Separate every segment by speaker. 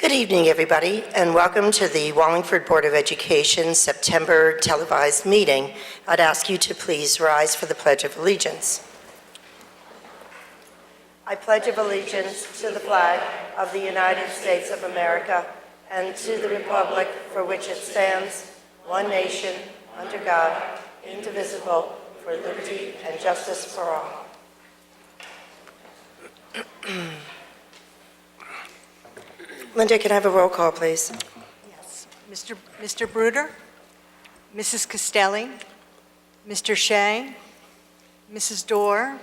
Speaker 1: Good evening, everybody, and welcome to the Wallingford Board of Education September televised meeting. I'd ask you to please rise for the Pledge of Allegiance. I pledge of allegiance to the flag of the United States of America and to the republic for which it stands, one nation, under God, indivisible, for liberty and justice for all. Linda, can I have a roll call, please?
Speaker 2: Yes. Mr. Bruder, Mrs. Castelli, Mr. Shea, Mrs. Dorr,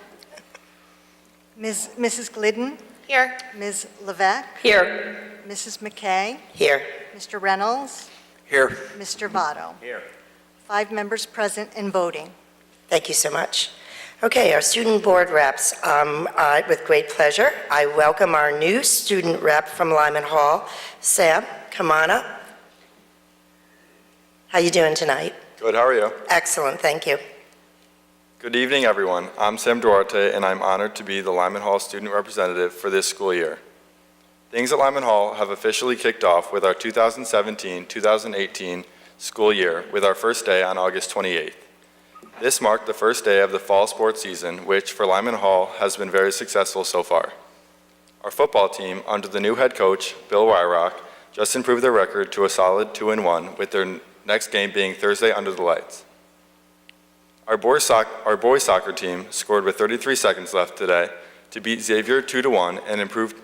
Speaker 2: Mrs. Glidden.
Speaker 3: Here.
Speaker 2: Ms. Levesque.
Speaker 3: Here.
Speaker 2: Mrs. McKay.
Speaker 1: Here.
Speaker 2: Mr. Reynolds.
Speaker 4: Here.
Speaker 2: Mr. Votto.
Speaker 4: Here.
Speaker 2: 5 members present and voting.
Speaker 1: Thank you so much. Okay, our student board reps. With great pleasure, I welcome our new student rep from Lyman Hall, Sam. Come on up. How you doing tonight?
Speaker 4: Good, how are you?
Speaker 1: Excellent, thank you.
Speaker 4: Good evening, everyone. I'm Sam Duarte, and I'm honored to be the Lyman Hall student representative for this school year. Things at Lyman Hall have officially kicked off with our 2017-2018 school year with our first day on August 28th. This marked the first day of the fall sports season, which for Lyman Hall has been very successful so far. Our football team, under the new head coach, Bill Wyrock, just improved their record to a solid 2-1, with their next game being Thursday under the lights. Our boys soccer team scored with 33 seconds left today to beat Xavier 2-1 and improved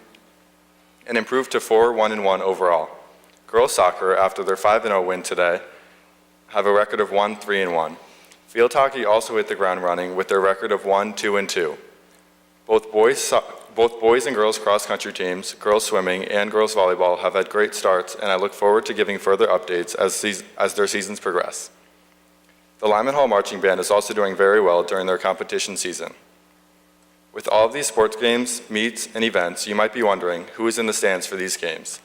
Speaker 4: to 4-1-1 overall. Girls soccer, after their 5-0 win today, have a record of 1-3-1. Field hockey also hit the ground running with their record of 1-2-2. Both boys and girls cross-country teams, girls swimming, and girls volleyball have had great starts, and I look forward to giving further updates as their seasons progress. The Lyman Hall Marching Band is also doing very well during their competition season. With all of these sports games, meets, and events, you might be wondering who is in the stands for these games.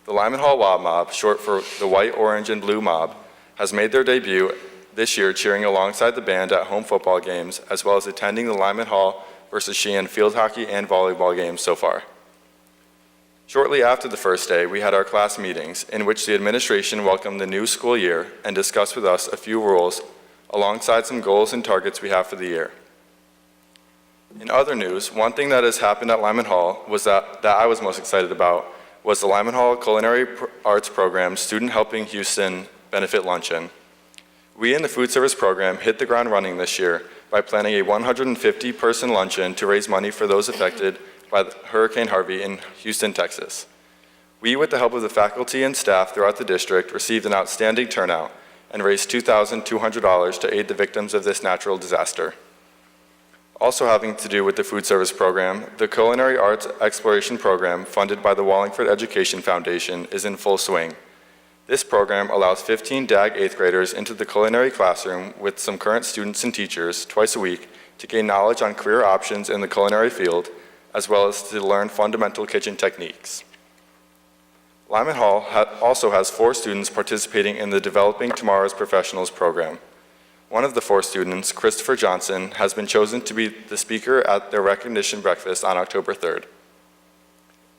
Speaker 4: The Lyman Hall Wob Mob, short for the White, Orange, and Blue Mob, has made their debut this year cheering alongside the band at home football games, as well as attending the Lyman Hall versus Sheehan field hockey and volleyball games so far. Shortly after the first day, we had our class meetings, in which the administration welcomed the new school year and discussed with us a few rules alongside some goals and targets we have for the year. In other news, one thing that has happened at Lyman Hall was that I was most excited about was the Lyman Hall Culinary Arts Program Student Helping Houston Benefit Luncheon. We in the food service program hit the ground running this year by planning a 150-person luncheon to raise money for those affected by Hurricane Harvey in Houston, Texas. We, with the help of the faculty and staff throughout the district, received an outstanding turnout and raised $2,200 to aid the victims of this natural disaster. Also having to do with the food service program, the Culinary Arts Exploration Program, funded by the Wallingford Education Foundation, is in full swing. This program allows 15 DAG 8th graders into the culinary classroom with some current students and teachers twice a week to gain knowledge on career options in the culinary field, as well as to learn fundamental kitchen techniques. Lyman Hall also has 4 students participating in the Developing Tomorrow's Professionals program. One of the 4 students, Christopher Johnson, has been chosen to be the speaker at their recognition breakfast on October 3rd.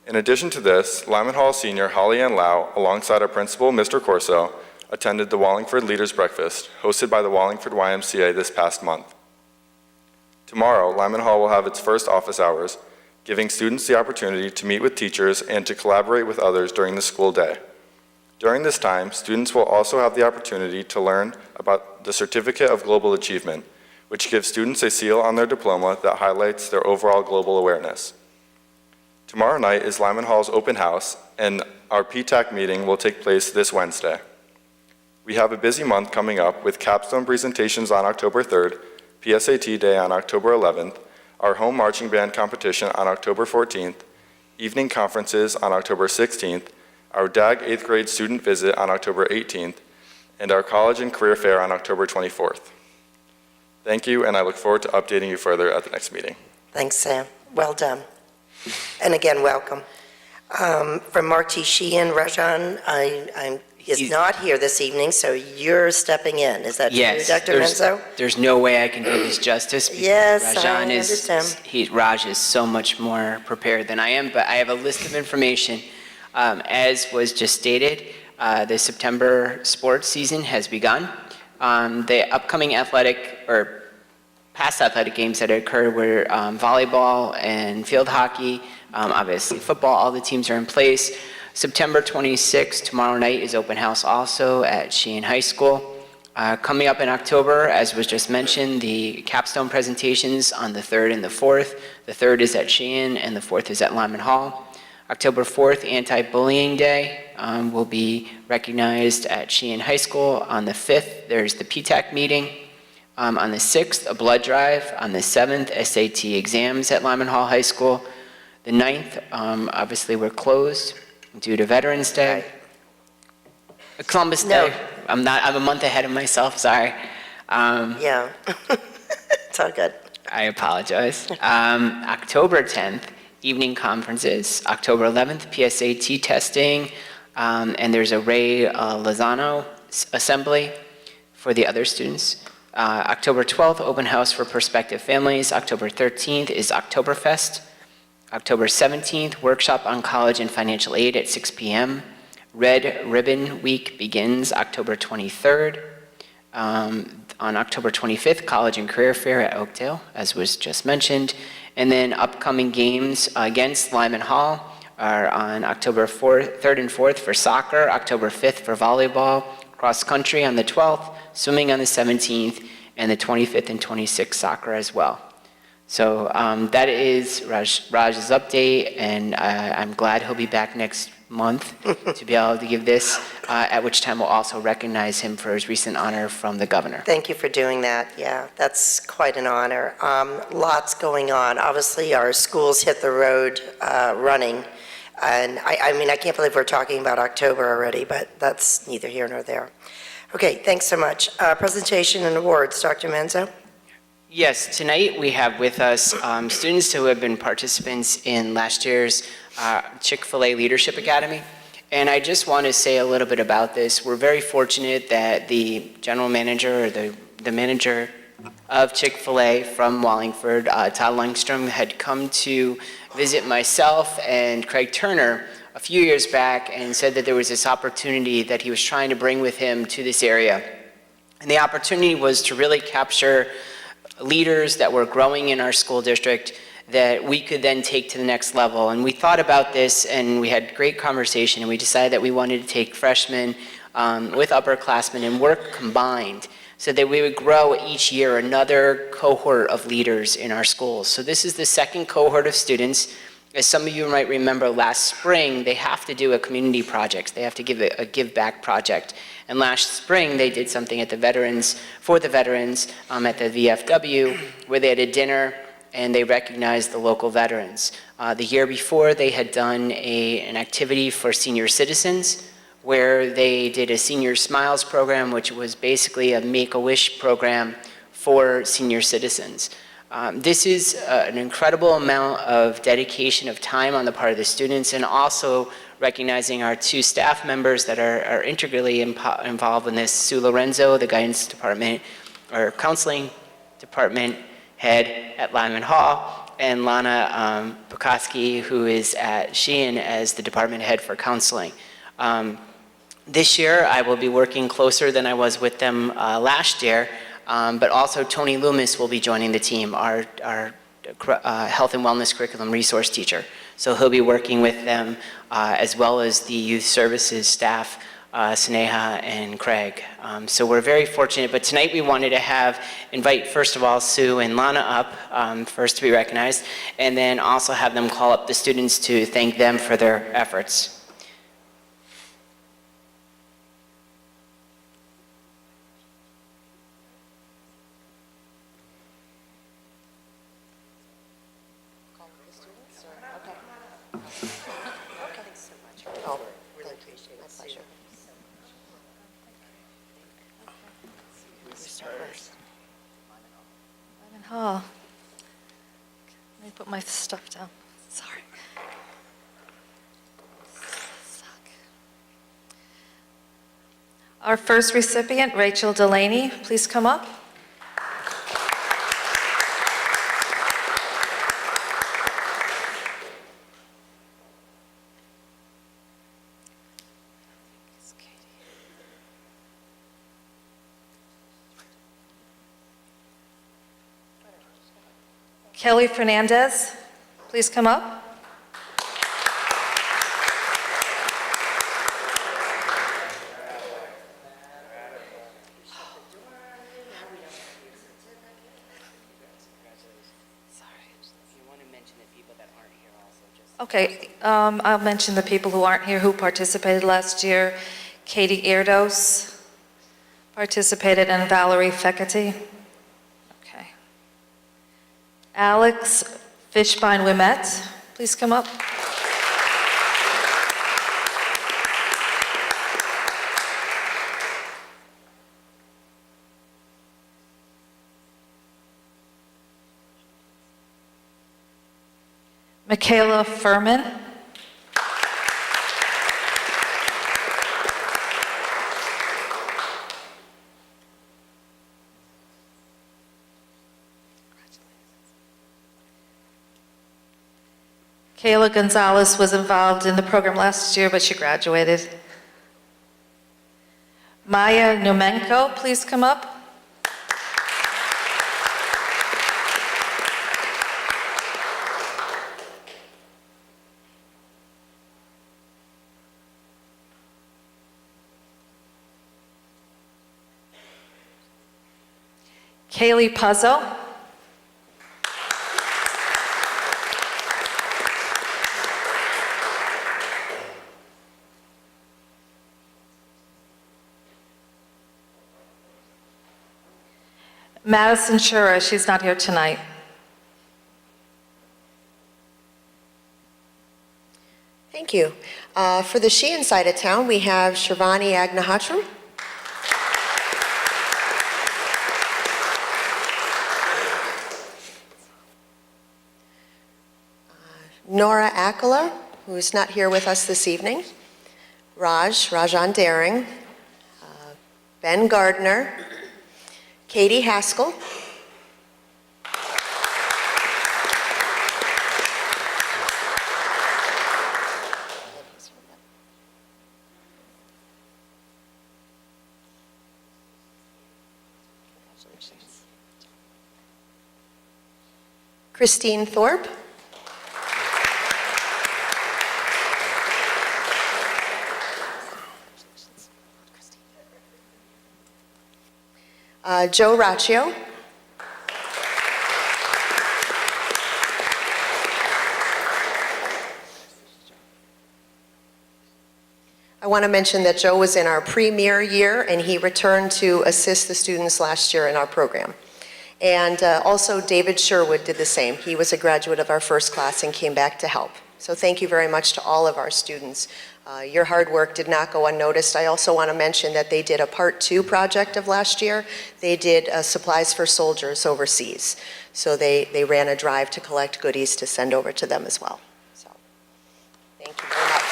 Speaker 4: In addition to this, Lyman Hall senior Holly Ann Lau, alongside our principal, Mr. Corso, attended the Wallingford Leaders Breakfast, hosted by the Wallingford YMCA this past month. Tomorrow, Lyman Hall will have its first office hours, giving students the opportunity to meet with teachers and to collaborate with others during the school day. During this time, students will also have the opportunity to learn about the Certificate of Global Achievement, which gives students a seal on their diploma that highlights their overall global awareness. Tomorrow night is Lyman Hall's open house, and our PTAC meeting will take place this Wednesday. We have a busy month coming up with capstone presentations on October 3rd, PSAT Day on October 11th, our home marching band competition on October 14th, evening conferences on October 16th, our DAG 8th grade student visit on October 18th, and our college and career fair on October 24th. Thank you, and I look forward to updating you further at the next meeting.
Speaker 1: Thanks, Sam. Well done. And again, welcome. From Mark T. Sheehan, Rajan, he's not here this evening, so you're stepping in. Is that true, Dr. Menzo?
Speaker 5: There's no way I can do this justice.
Speaker 1: Yes,
Speaker 5: Rajan
Speaker 1: I understand.
Speaker 5: Raj is so much more prepared than I am, but I have a list of information As was just stated, the September sports season has begun. The upcoming past athletic games that occurred were volleyball and field hockey, obviously football, all the teams are in place. September 26th, tomorrow night, is open house also at Sheehan High School. Coming up in October, as was just mentioned, the capstone presentations on the 3rd and the 4th. The 3rd is at Sheehan and the 4th is at Lyman Hall. October 4th, Anti-Bullying Day, will be recognized at Sheehan High School. On the 5th, there's the PTAC meeting. On the 6th, a blood drive. On the 7th, SAT exams at Lyman Hall High School. The 9th, obviously we're closed due to Veterans Day. Columbus
Speaker 1: No.
Speaker 5: Day. I'm a month ahead of myself, sorry.
Speaker 1: Yeah. It's all good.
Speaker 5: I apologize. October 10th, evening conferences. October 11th, PSAT testing. And there's a Ray Lozano assembly for the other students. October 12th, open house for prospective families. October 13th is Oktoberfest. October 17th, workshop on college and financial aid at 6 p.m. Red Ribbon Week begins October 23rd. On October 25th, College and Career Fair at Oakdale, as was just mentioned. And then upcoming games against Lyman Hall are on October 3rd and 4th for soccer, October 5th for volleyball, cross country on the 12th, swimming on the 17th, and the 25th and 26th soccer as well. So that is Raj's update, and I'm glad he'll be back next month to be able to give this, at which time we'll also recognize him for his recent honor from the governor.
Speaker 1: Thank you for doing that. Yeah, that's quite an honor. Lots going on. Obviously, our schools hit the road running. And I mean, I can't believe we're talking about October already, but that's neither here nor there. Okay, thanks so much. Presentation and awards, Dr. Manzo.
Speaker 5: Yes, tonight we have with us students who have been participants in last year's Chick-fil-A Leadership Academy. And I just want to say a little bit about this. We're very fortunate that the general manager, or the manager of Chick-fil-A from Wallingford, Todd Langstrom, had come to visit myself and Craig Turner a few years back and said that there was this opportunity that he was trying to bring with him to this area. And the opportunity was to really capture leaders that were growing in our school district that we could then take to the next level. And we thought about this and we had great conversation, and we decided that we wanted to take freshmen with upperclassmen and work combined so that we would grow each year another cohort of leaders in our schools. So this is the second cohort of students. As some of you might remember, last spring, they have to do a community project. They have to give a give back project. And last spring, they did something at the veterans, for the veterans at the VFW, where they had a dinner and they recognized the local veterans. The year before, they had done an activity for senior citizens, where they did a Senior Smiles program, which was basically a Make-A-Wish program for senior citizens. This is an incredible amount of dedication of time on the part of the students, and also recognizing our two staff members that are integrally involved in this. Sue Lorenzo, the guidance department, or counseling department head at Lyman Hall, and Lana Pekoski, who is at Sheehan as the department head for counseling. This year, I will be working closer than I was with them last year, but also Tony Loomis will be joining the team, our health and wellness curriculum resource teacher. So he'll be working with them as well as the youth services staff, Sneha and Craig. So we're very fortunate, but tonight we wanted to invite first of all Sue and Lana up first to be recognized, and then also have them call up the students to thank them for their efforts.
Speaker 2: Oh, let me put my stuff down. Sorry. Suck.
Speaker 3: Our first recipient, Rachel Delaney, please come up. Kelly Fernandez, please come up. Okay, I'll mention the people who aren't here who participated last year. Katie Erdos participated, and Valerie Fecati. Okay. Alex Fishbein-Wimet, please come up. Michaela Furman. Kayla Gonzalez was involved in the program last year, but she graduated. Maya Numenko, please come up. Kaylee Puzzo. Madison Shura, she's not here tonight.
Speaker 6: Thank you. For the Sheehan side of town, we have Shivani Agnahatram. Nora Akala, who is not here with us this evening. Rajan Daring. Ben Gardner. Katie Haskell. Christine Thorpe. Joe Raccio. I want to mention that Joe was in our premier year, and he returned to assist the students last year in our program. And also David Sherwood did the same. He was a graduate of our first class and came back to help. So thank you very much to all of our students. Your hard work did not go unnoticed. I also want to mention that they did a Part 2 project of last year. They did supplies for soldiers overseas. So they ran a drive to collect goodies to send over to them as well. So thank you very much.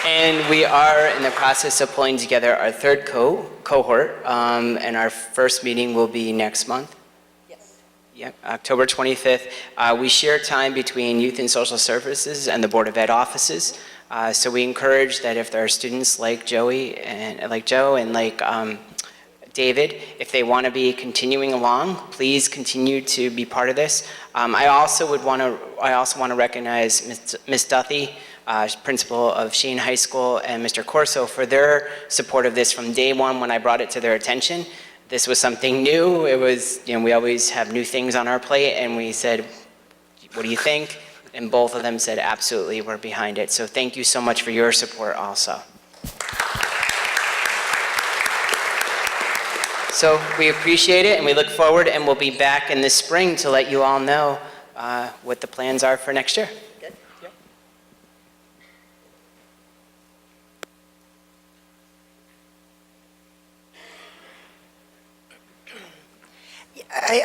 Speaker 5: And we are in the process of pulling together our third cohort, and our first meeting will be next month. Yep, October 25th. We share time between Youth and Social Services and the Board of Ed offices. So we encourage that if there are students like Joey and like Joe and like David, if they want to be continuing along, please continue to be part of this. I also want to recognize Ms. Duthie, principal of Sheehan High School, and Mr. Corso for their support of this from day one when I brought it to their attention. This was something new. It was, we always have new things on our plate, and we said, what do you think? And both of them said, absolutely, we're behind it. So thank you so much for your support also. So we appreciate it, and we look forward, and we'll be back in the spring to let you all know what the plans are for next year.
Speaker 6: Good.
Speaker 5: Yep.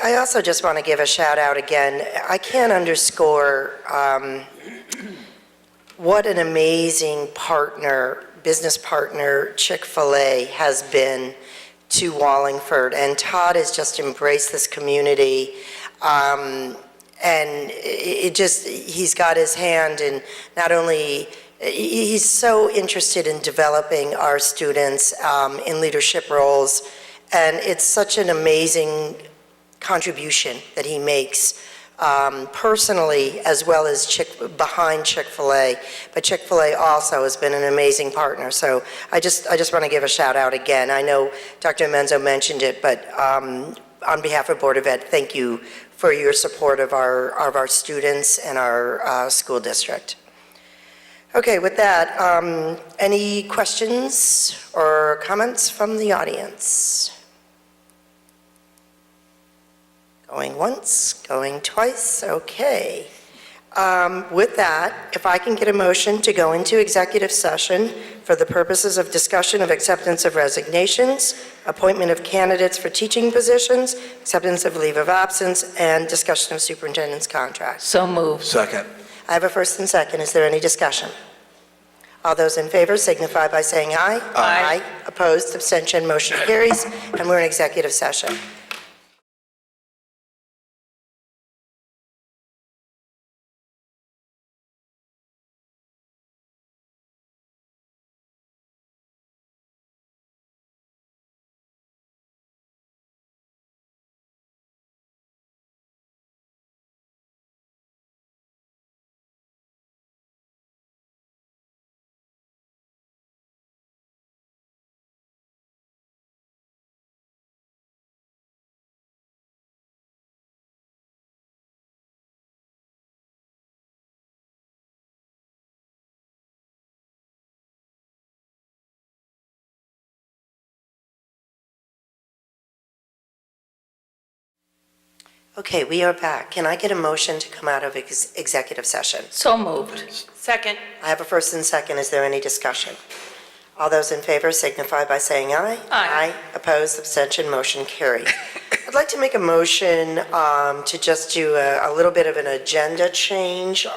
Speaker 1: I also just want to give a shout out again. I can't underscore what an amazing partner, business partner, Chick-fil-A has been to Wallingford. And Todd has just embraced this community. And he's got his hand in not only, he's so interested in developing our students in leadership roles. And it's such an amazing contribution that he makes personally, as well as behind Chick-fil-A. But Chick-fil-A also has been an amazing partner. So I just want to give a shout out again. I know Dr. Menzo mentioned it, but on behalf of Board of Ed, thank you for your support of our students and our school district. Okay, with that, any questions or comments from the audience? Going once, going twice, okay. With that, if I can get a motion to go into executive session for the purposes of discussion of acceptance of resignations, appointment of candidates for teaching positions, acceptance of leave of absence, and discussion of superintendent's contract.
Speaker 7: So moved.
Speaker 8: Second.
Speaker 1: I have a first and second. Is there any discussion? All those in favor signify by saying aye.
Speaker 7: Aye.
Speaker 1: Opposed, abstention, motion carries, and we're in executive session. Okay, we are back. Can I get a motion to come out of executive session?
Speaker 7: So moved. Second.
Speaker 1: I have a first and second. Is there any discussion? All those in favor signify by saying aye.
Speaker 7: Aye.
Speaker 1: Opposed, abstention, motion carried. I'd like to make a motion to just do a little bit of an agenda change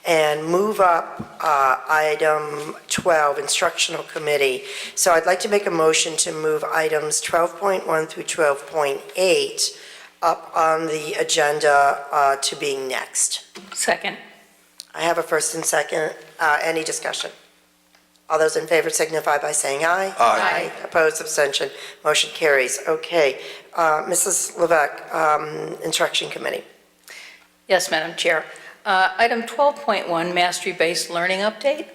Speaker 1: and move up item 12, instructional committee. So I'd like to make a motion to move items 12.1 through 12.8 up on the agenda to being next.
Speaker 7: Second.
Speaker 1: I have a first and second. Any discussion? All those in favor signify by saying aye.
Speaker 7: Aye.
Speaker 1: Opposed, abstention, motion carries. Okay, Mrs. Levesque, Instruction Committee.
Speaker 7: Yes, Madam Chair. Item 12.1, Mastery-Based Learning Update.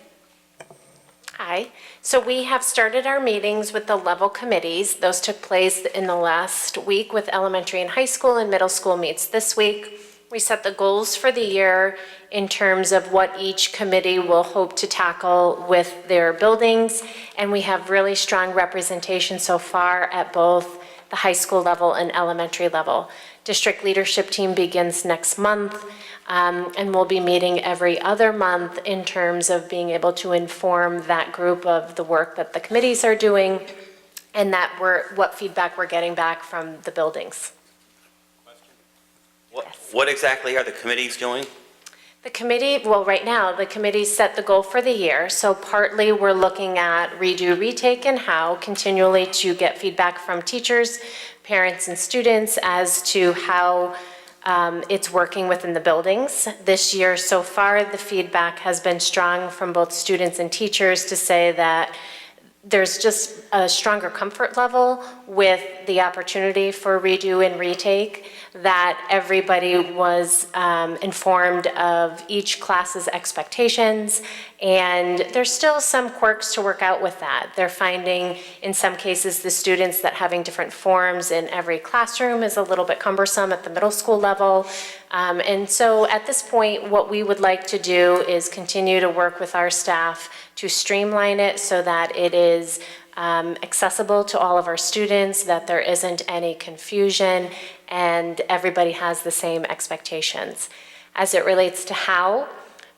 Speaker 9: Aye. So we have started our meetings with the level committees. Those took place in the last week with elementary and high school, and middle school meets this week. We set the goals for the year in terms of what each committee will hope to tackle with their buildings, and we have really strong representation so far at both the high school level and elementary level. District leadership team begins next month, and we'll be meeting every other month in terms of being able to inform that group of the work that the committees are doing and what feedback we're getting back from the buildings.
Speaker 10: What exactly are the committees doing?
Speaker 9: The committee, well, right now, the committee set the goal for the year. So partly we're looking at redo, retake, and how continually to get feedback from teachers, parents, and students as to how it's working within the buildings. This year so far, the feedback has been strong from both students and teachers to say that there's just a stronger comfort level with the opportunity for redo and retake, that everybody was informed of each class's expectations, and there's still some quirks to work out with that. They're finding, in some cases, the students that having different forms in every classroom is a little bit cumbersome at the middle school level. And so at this point, what we would like to do is continue to work with our staff to streamline it so that it is accessible to all of our students, that there isn't any confusion, and everybody has the same expectations. As it relates to how,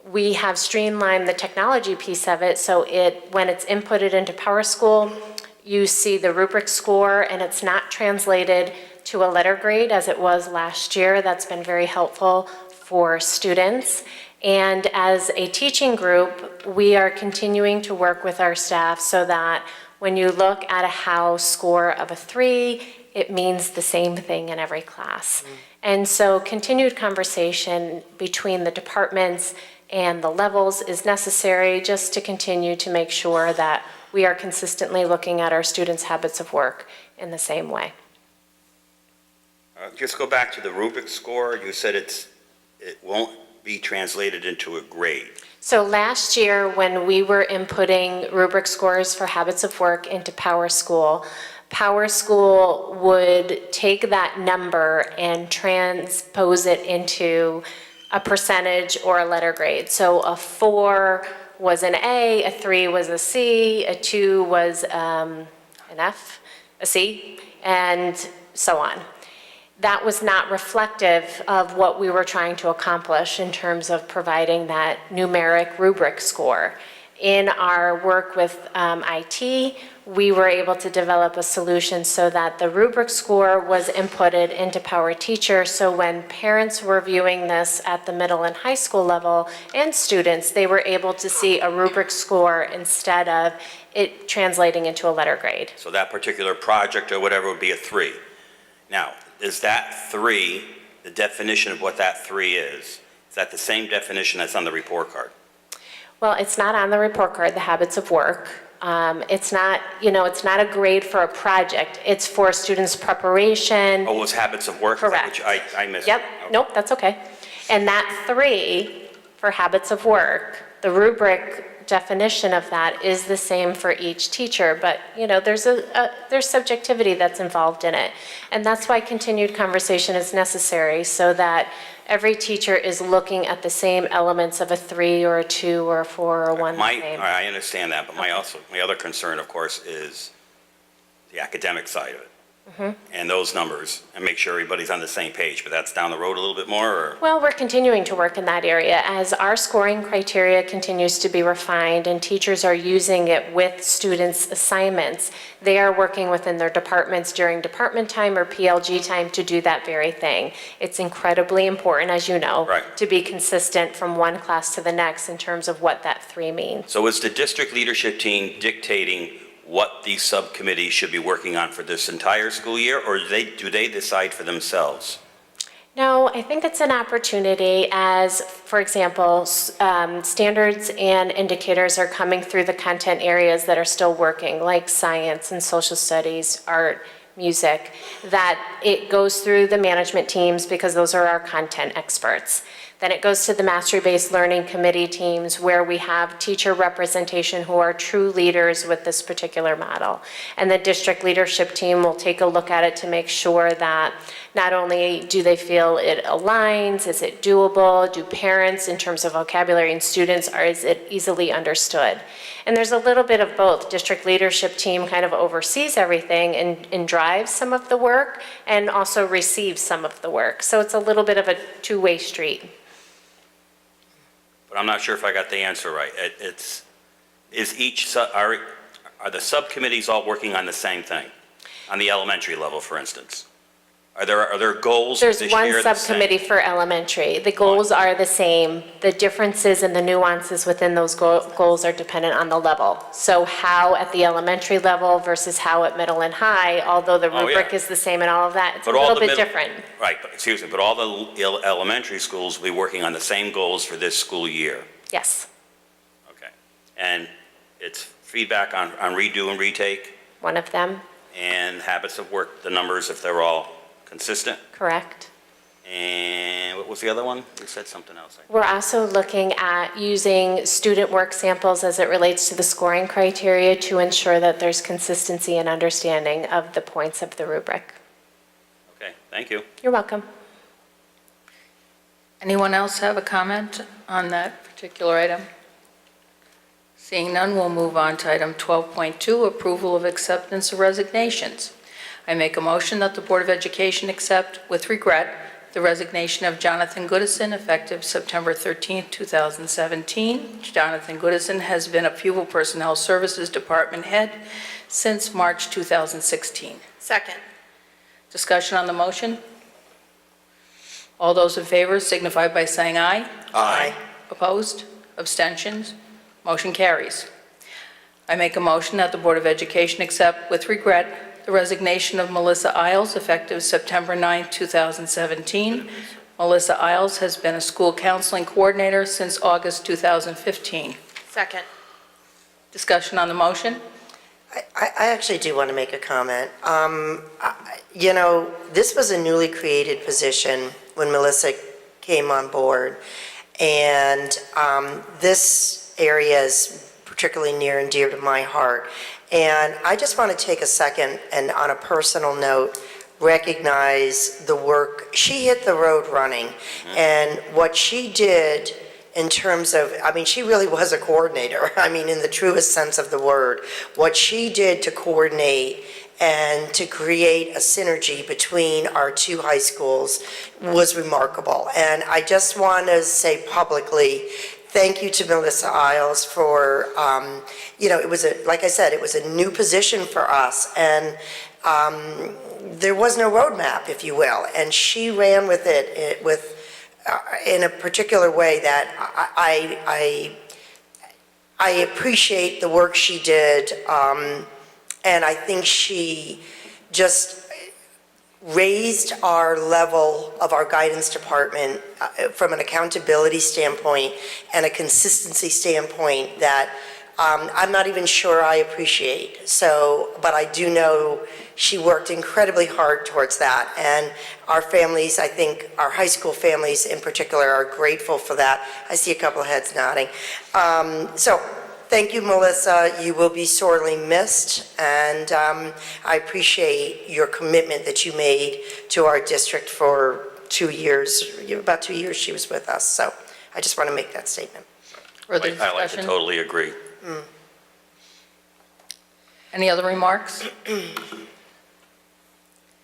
Speaker 9: we have streamlined the technology piece of it, so when it's inputted into PowerSchool, you see the rubric score, and it's not translated to a letter grade as it was last year. That's been very helpful for students. And as a teaching group, we are continuing to work with our staff so that when you look at a how score of a 3, it means the same thing in every class. And so continued conversation between the departments and the levels is necessary just to continue to make sure that we are consistently looking at our students' habits of work in the same way.
Speaker 10: Just go back to the rubric score. You said it won't be translated into a grade.
Speaker 9: So last year, when we were inputting rubric scores for habits of work into PowerSchool would take that number and transpose it into a percentage or a letter grade. So a 4 was an A, a 3 was a C, a 2 was an F, a C, and so on. That was not reflective of what we were trying to accomplish in terms of providing that numeric rubric score. In our work with IT, we were able to develop a solution so that the rubric score was inputted into PowerTeacher, so when parents were viewing this at the middle and high school level, and students, they were able to see a rubric score instead of it translating into a letter grade.
Speaker 10: So that particular project or whatever would be a 3. Now, is that 3, the definition of what that 3 is that the same definition that's on the report card?
Speaker 9: Well, it's not on the report card, the habits of work. It's not, it's not a grade for a project. It's for students' preparation.
Speaker 10: Oh, it was habits of work?
Speaker 9: Correct.
Speaker 10: Which I missed.
Speaker 9: Yep,
Speaker 10: Okay.
Speaker 9: nope, that's okay. And that 3 for habits of work, the rubric definition of that is the same for each teacher, but there's subjectivity that's involved in it. And that's why continued conversation is necessary, so that every teacher is looking at the same elements of a 3 or a 2 or a 4 or a 1 the same.
Speaker 10: I understand that, but my other concern, of course, is the academic side of it. And those numbers, and make sure everybody's on the same page, but that's down the road a little bit more, or?
Speaker 9: Well, we're continuing to work in that area. As our scoring criteria continues to be refined and teachers are using it with students' assignments, they are working within their departments during department time or PLG time to do that very thing. It's incredibly important, as you know,
Speaker 10: Right.
Speaker 9: to be consistent from one class to the next in terms of what that 3 means.
Speaker 10: So is the district leadership team dictating what these subcommittees should be working on for this entire school year, or do they decide for themselves?
Speaker 9: No, I think it's an opportunity as, for example, standards and indicators are coming through the content areas that are still working, like science and social studies, art, music, that it goes through the management teams because those are our content experts. Then it goes to the Mastery-Based Learning Committee teams where we have teacher representation who are true leaders with this particular model. And the district leadership team will take a look at it to make sure that not only do they feel it aligns, is it doable, do parents in terms of vocabulary and students, is it easily understood? And there's a little bit of both. District leadership team kind of oversees everything and drives some of the work and also receives some of the work. So it's a little bit of a two-way street.
Speaker 10: But I'm not sure if I got the answer right. Are the subcommittees all working on the same thing? On the elementary level, for instance? Are there goals for
Speaker 9: There's
Speaker 10: this
Speaker 9: one
Speaker 10: year the same?
Speaker 9: subcommittee for elementary. The goals are the same. The differences and the nuances within those goals are dependent on the level. So how at the elementary level versus how at middle and high, although the
Speaker 10: Oh, yeah.
Speaker 9: rubric is the same and all of that, it's a
Speaker 10: But all
Speaker 9: little
Speaker 10: the
Speaker 9: bit
Speaker 10: middle-
Speaker 9: different.
Speaker 10: Right, but but all the elementary schools will be working on the same goals for this school year?
Speaker 9: Yes,
Speaker 10: Okay. And it's feedback on redo and retake
Speaker 9: one of them,
Speaker 10: and habits of work, the numbers, if they're all consistent?
Speaker 9: correct.
Speaker 10: And what was the other one? You said something else.
Speaker 9: We're also looking at using student work samples as it relates to the scoring criteria to ensure that there's consistency and understanding of the points of the rubric.
Speaker 10: Okay, thank you.
Speaker 9: You're welcome.
Speaker 7: Anyone else have a comment on that particular item? Seeing none, we'll move on to item 12.2, approval of acceptance of resignations. I make a motion that the Board of Education accept with regret the resignation of Jonathan Goodison effective September 13, 2017. Jonathan Goodison has been a Pupil Personnel Services Department head since March 2016.
Speaker 1: Second.
Speaker 7: Discussion on the motion? All those in favor signify by saying aye.
Speaker 1: Aye.
Speaker 7: Opposed? Abstentions? Motion carries. I make a motion that the Board of Education accept with regret the resignation of Melissa Isles effective September 9, 2017. Melissa Isles has been a school counseling coordinator since August 2015.
Speaker 1: Second.
Speaker 7: Discussion on the motion?
Speaker 1: I actually do want to make a comment. You know, this was a newly created position when Melissa came on board, and this area is particularly near and dear to my heart. And I just want to take a second and, on a personal note, recognize the work. She hit the road running, and what she did in terms of, I mean, she really was a coordinator, I mean, in the truest sense of the word. What she did to coordinate and to create a synergy between our two high schools was remarkable. And I just want to say publicly, thank you to Melissa Isles for, it was like I said, it was a new position for us, and there was no roadmap, if you will, and she ran with it in a particular way that I appreciate the work she did, and I think she just raised our level of our guidance department from an accountability standpoint and a consistency standpoint that I'm not even sure I appreciate. So, but I do know she worked incredibly hard towards that. And our families, I think our high school families in particular, are grateful for that. I see a couple of heads nodding. So thank you, Melissa. You will be sorely missed. And I appreciate your commitment that you made to our district for 2 years. About 2 years she was with us. So I just want to make that statement.
Speaker 7: Further
Speaker 10: I like to
Speaker 7: discussion?
Speaker 10: totally agree.
Speaker 7: Any other remarks?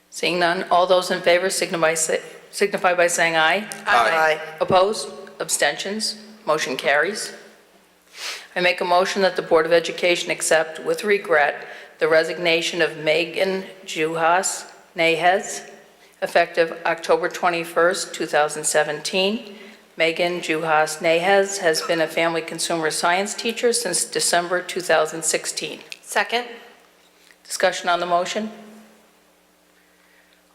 Speaker 7: Seeing none, all those in favor signify by saying aye.
Speaker 1: Aye.
Speaker 7: Opposed? Abstentions? Motion carries. I make a motion that the Board of Education accept with regret the resignation of Megan Juhas Nahez, effective October 21st, 2017. Megan Juhas Nahez has been a family consumer science teacher since December 2016.
Speaker 9: Second?
Speaker 7: Discussion on the motion?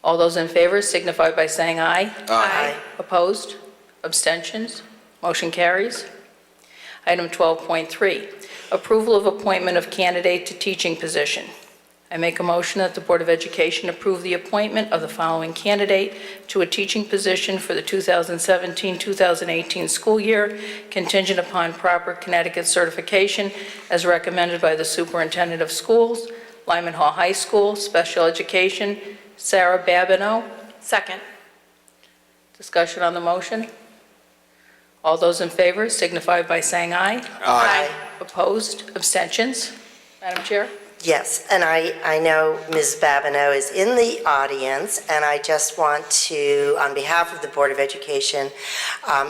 Speaker 7: All those in favor signify by saying aye.
Speaker 1: Aye.
Speaker 7: Opposed? Abstentions? Motion carries. Item 12.3, approval of appointment of candidate to teaching position. I make a motion that the Board of Education approve the appointment of the following candidate to a teaching position for the 2017-2018 school year, contingent upon proper Connecticut certification as recommended by the Superintendent of Schools, Lyman Hall High School, Special Education, Sarah Babineau.
Speaker 9: Second?
Speaker 7: Discussion on the motion? All those in favor signify by saying aye.
Speaker 9: Aye.
Speaker 7: Opposed? Abstentions? Madam Chair?
Speaker 1: Yes, and I know Ms. Babineau is in the audience, and I just want to, on behalf of the Board of Education,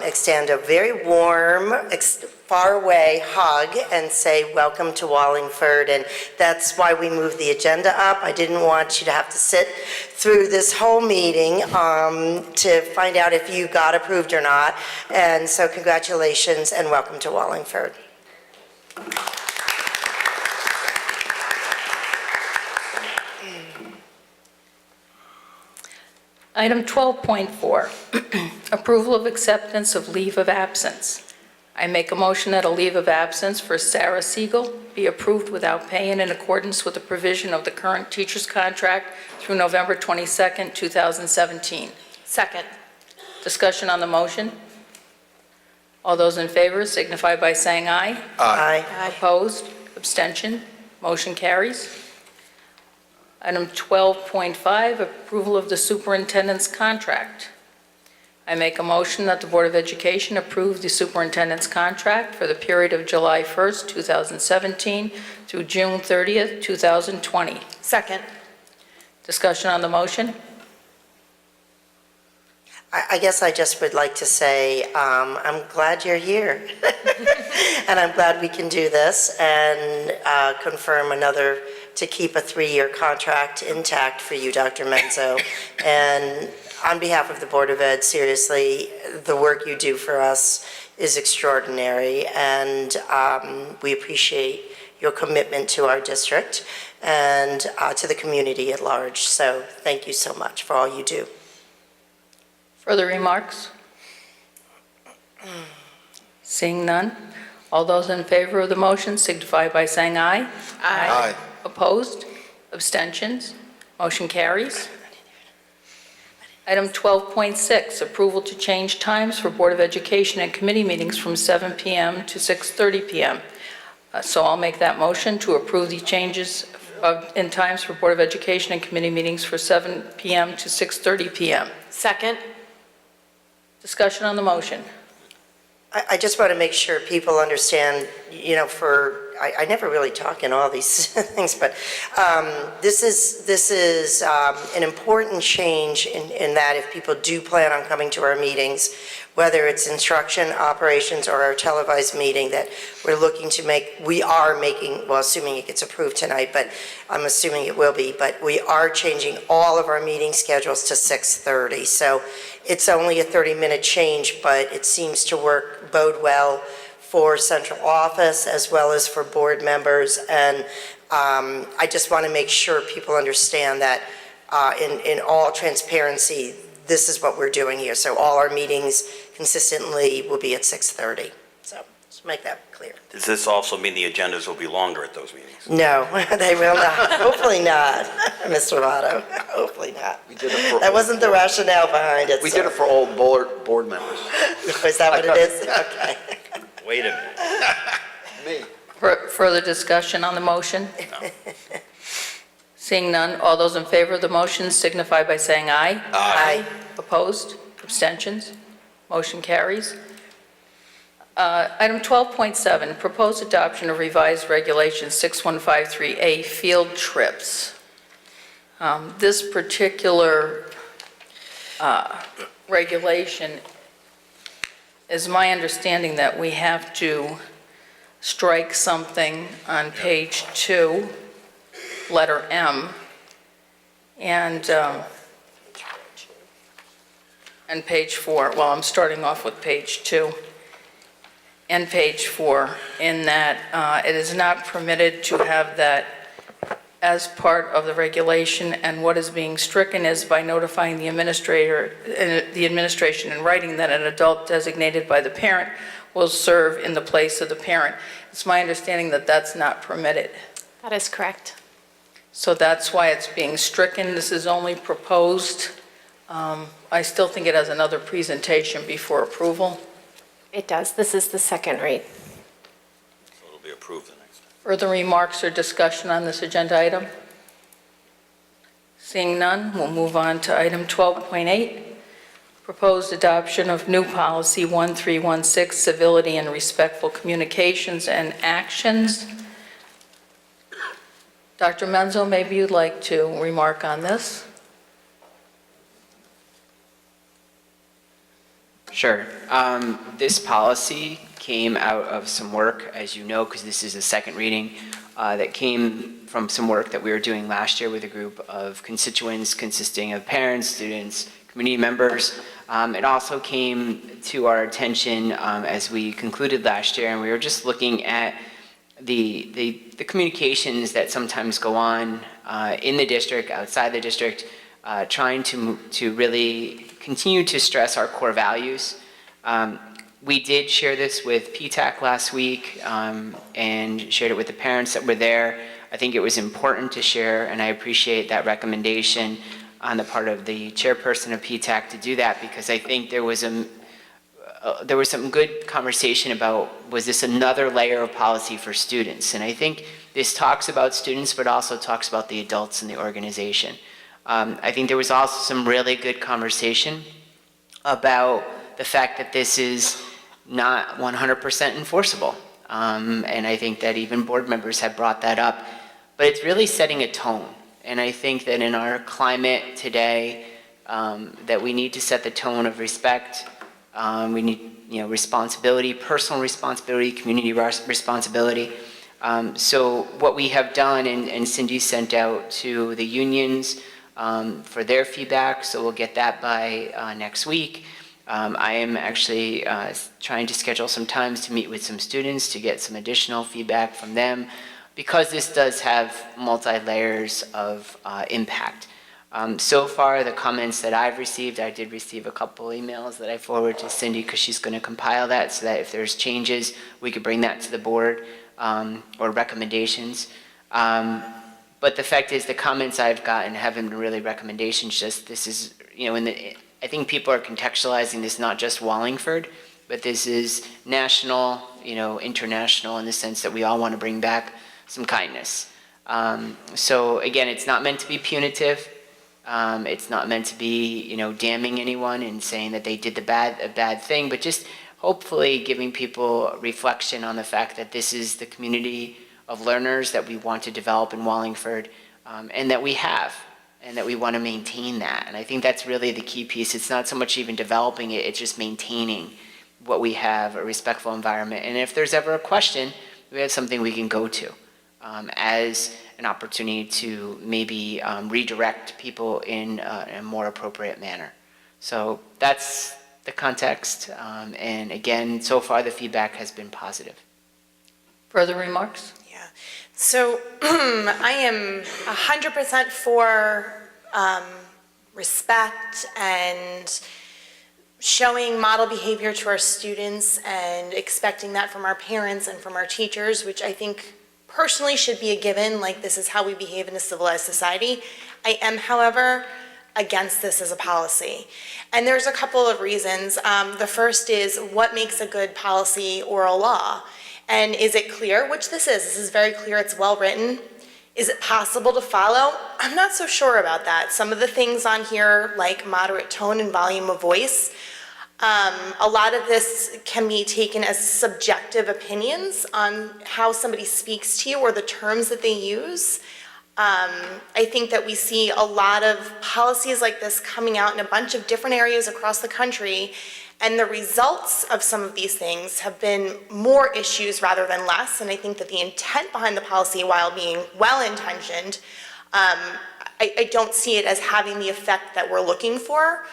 Speaker 1: extend a very warm, far-away hug and say welcome to Wallingford, and that's why we moved the agenda up. I didn't want you to have to sit through this whole meeting to find out if you got approved or not, and so congratulations and welcome to Wallingford.
Speaker 7: Item 12.4, approval of acceptance of leave of absence. I make a motion that a leave of absence for Sarah Siegel be approved without pay and in accordance with the provision of the current teacher's contract through November 22nd, 2017.
Speaker 9: Second?
Speaker 7: Discussion on the motion? All those in favor signify by saying aye.
Speaker 1: Aye.
Speaker 7: Opposed? Abstention? Motion carries. Item 12.5, approval of the superintendent's contract. I make a motion that the Board of Education approve the superintendent's contract for the period of July 1st, 2017 through June 30th, 2020.
Speaker 9: Second?
Speaker 7: Discussion on the motion?
Speaker 1: I guess I just would like to say, I'm glad you're here. And I'm glad we can do this and confirm to keep a 3-year contract intact for you, Dr. Menzo. And on behalf of the Board of Ed, seriously, the work you do for us is extraordinary, and we appreciate your commitment to our district and to the community at large. So thank you so much for all you do.
Speaker 7: Further remarks? Seeing none, all those in favor of the motion signify by saying aye.
Speaker 9: Aye.
Speaker 7: Opposed? Abstentions? Motion carries. Item 12.6, approval to change times for Board of Education and committee meetings from 7 PM to 6:30 PM. So I'll make that motion to approve the changes in times for Board of Education and committee meetings for 7 PM to 6:30 PM.
Speaker 9: Second?
Speaker 7: Discussion on the motion.
Speaker 1: I just want to make sure people understand, I never really talk in all these things, but this is an important change in that if people do plan on coming to our meetings, whether it's instruction, operations, or our televised meeting, that we are making, well, assuming it gets approved tonight, but I'm assuming it will be, but we are changing all of our meeting schedules to 6:30. So it's only a 30-minute change, but it seems to bode well for central office as well as for board members. And I just want to make sure people understand that in all transparency, this is what we're doing here. So all our meetings consistently will be at 6:30. So just make that clear.
Speaker 10: Does this also mean the agendas will be longer at those meetings?
Speaker 1: No, they will not. Hopefully not, Mr. Votto. Hopefully not. That wasn't the rationale behind it.
Speaker 8: We did it for all board members.
Speaker 1: Is that what it is? Okay.
Speaker 10: Wait a minute.
Speaker 8: Me.
Speaker 7: Further discussion on the motion? Seeing none, all those in favor of the motion signify by saying aye.
Speaker 1: Aye.
Speaker 7: Opposed? Abstentions? Motion carries. Item 12.7, proposed adoption of revised Regulation 6153A, field trips. This particular regulation is my understanding that we have to strike something on page 2, letter M, and page 4. Well, I'm starting off with page 2 and page 4, in that it is not permitted to have that as part of the regulation, and what is being stricken is by notifying the administration in writing that an adult designated by the parent will serve in the place of the parent. It's my understanding that that's not permitted.
Speaker 9: That is correct.
Speaker 7: So that's why it's being stricken. This is only proposed. I still think it has another presentation before approval.
Speaker 9: It does. This is the second read.
Speaker 10: So it'll be approved the next time.
Speaker 7: Further remarks or discussion on this agenda item? Seeing none, we'll move on to item 12.8, proposed adoption of new policy 1316, civility and respectful communications and actions. Dr. Menzo, maybe you'd like to remark on this?
Speaker 5: Sure. This policy came out of some work, as you know, because this is a second reading, that came from some work that we were doing last year with a group of constituents consisting of parents, students, community members. It also came to our attention as we concluded last year, and we were just looking at the communications that sometimes go on in the district, outside the district, trying to really continue to stress our core values. We did share this with PTAC last week and shared it with the parents that were there. I think it was important to share, and I appreciate that recommendation on the part of the chairperson of PTAC to do that, because I think there was some good conversation about, was this another layer of policy for students? And I think this talks about students, but also talks about the adults in the organization. I think there was also some really good conversation about the fact that this is not 100% enforceable. And I think that even board members have brought that up. But it's really setting a tone. And I think that in our climate today, that we need to set the tone of respect. We need, responsibility, personal responsibility, community responsibility. So what we have done, and Cindy sent out to the unions for their feedback, so we'll get that by next week. I am actually trying to schedule some times to meet with some students to get some additional feedback from them, because this does have multi-layers of impact. So far, the comments that I've received, I did receive a couple emails that I forwarded to Cindy, because she's going to compile that so that if there's changes, we could bring that to the board, or recommendations. But the fact is, the comments I've gotten haven't been really recommendations, just this is I think people are contextualizing this not just Wallingford, but this is national, international, in the sense that we all want to bring back some kindness. So again, it's not meant to be punitive. It's not meant to be, damning anyone and saying that they did a bad thing, but just hopefully giving people reflection on the fact that this is the community of learners that we want to develop in Wallingford, and that we have, and that we want to maintain that. And I think that's really the key piece. It's not so much even developing it, it's just maintaining what we have, a respectful environment. And if there's ever a question, we have something we can go to as an opportunity to maybe redirect people in a more appropriate manner. So that's the context. And again, so far the feedback has been positive.
Speaker 7: Further remarks?
Speaker 11: Yeah. So I am 100% for respect and showing model behavior to our students and expecting that from our parents and from our teachers, which I think personally should be a given, like this is how we behave in a civilized society. I am, however, against this as a policy. And there's a couple of reasons. The first is, what makes a good policy or a law? And is it clear? Which this is. This is very clear. It's well written. Is it possible to follow? I'm not so sure about that. Some of the things on here, like moderate tone and volume of voice, a lot of this can be taken as subjective opinions on how somebody speaks to you or the terms that they use. I think that we see a lot of policies like this coming out in a bunch of different areas across the country, and the results of some of these things have been more issues rather than less. And I think that the intent behind the policy, while being well-intentioned, I don't see it as having the effect that we're looking for.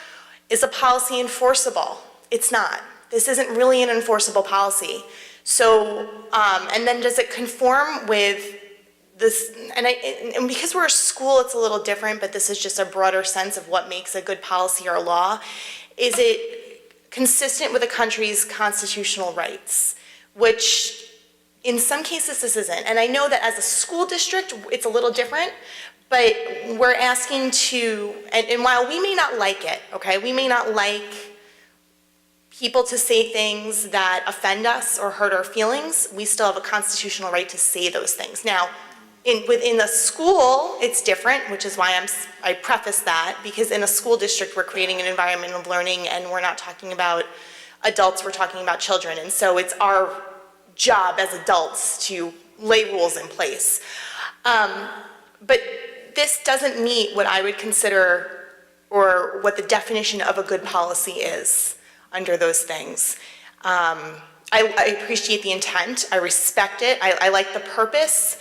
Speaker 11: Is a policy enforceable? It's not. This isn't really an enforceable policy. So, and then does it conform with this? And because we're a school, it's a little different, but this is just a broader sense of what makes a good policy or law. Is it consistent with the country's constitutional rights? Which, in some cases, this isn't. And I know that as a school district, it's a little different, but we're asking to, and while we may not like it, okay, we may not like people to say things that offend us or hurt our feelings, we still have a constitutional right to say those things. Now, within the school, it's different, which is why I preface that, because in a school district, we're creating an environment of learning, and we're not talking about adults, we're talking about children. And so it's our job as adults to lay rules in place. But this doesn't meet what I would consider, or what the definition of a good policy is under those things. I appreciate the intent, I respect it, I like the purpose.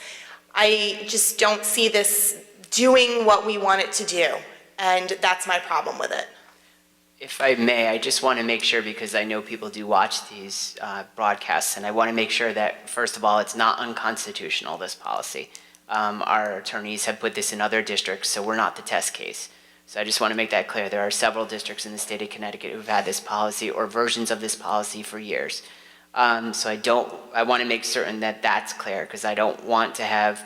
Speaker 11: I just don't see this doing what we want it to do, and that's my problem with it.
Speaker 5: If I may, I just want to make sure, because I know people do watch these broadcasts, and I want to make sure that, first of all, it's not unconstitutional, this policy. Our attorneys have put this in other districts, so we're not the test case. So I just want to make that clear. There are several districts in the state of Connecticut who've had this policy or versions of this policy for years. So I want to make certain that that's clear, because I don't want to have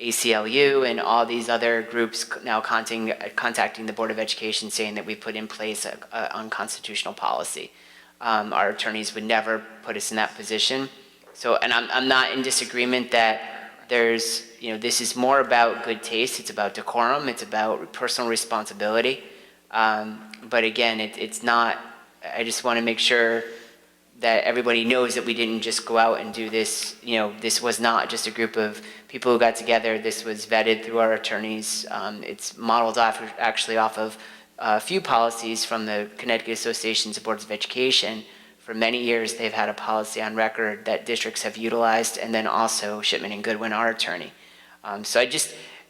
Speaker 5: ACLU and all these other groups now contacting the Board of Education saying that we put in place an unconstitutional policy. Our attorneys would never put us in that position. So, and I'm not in disagreement that there's, this is more about good taste, it's about decorum, it's about personal responsibility. But again, it's not, I just want to make sure that everybody knows that we didn't just go out and do this. This was not just a group of people who got together. This was vetted through our attorneys. It's modeled actually off of a few policies from the Connecticut Associations of Boards of Education. For many years, they've had a policy on record that districts have utilized, and then also Shipman and Goodwin, our attorney. So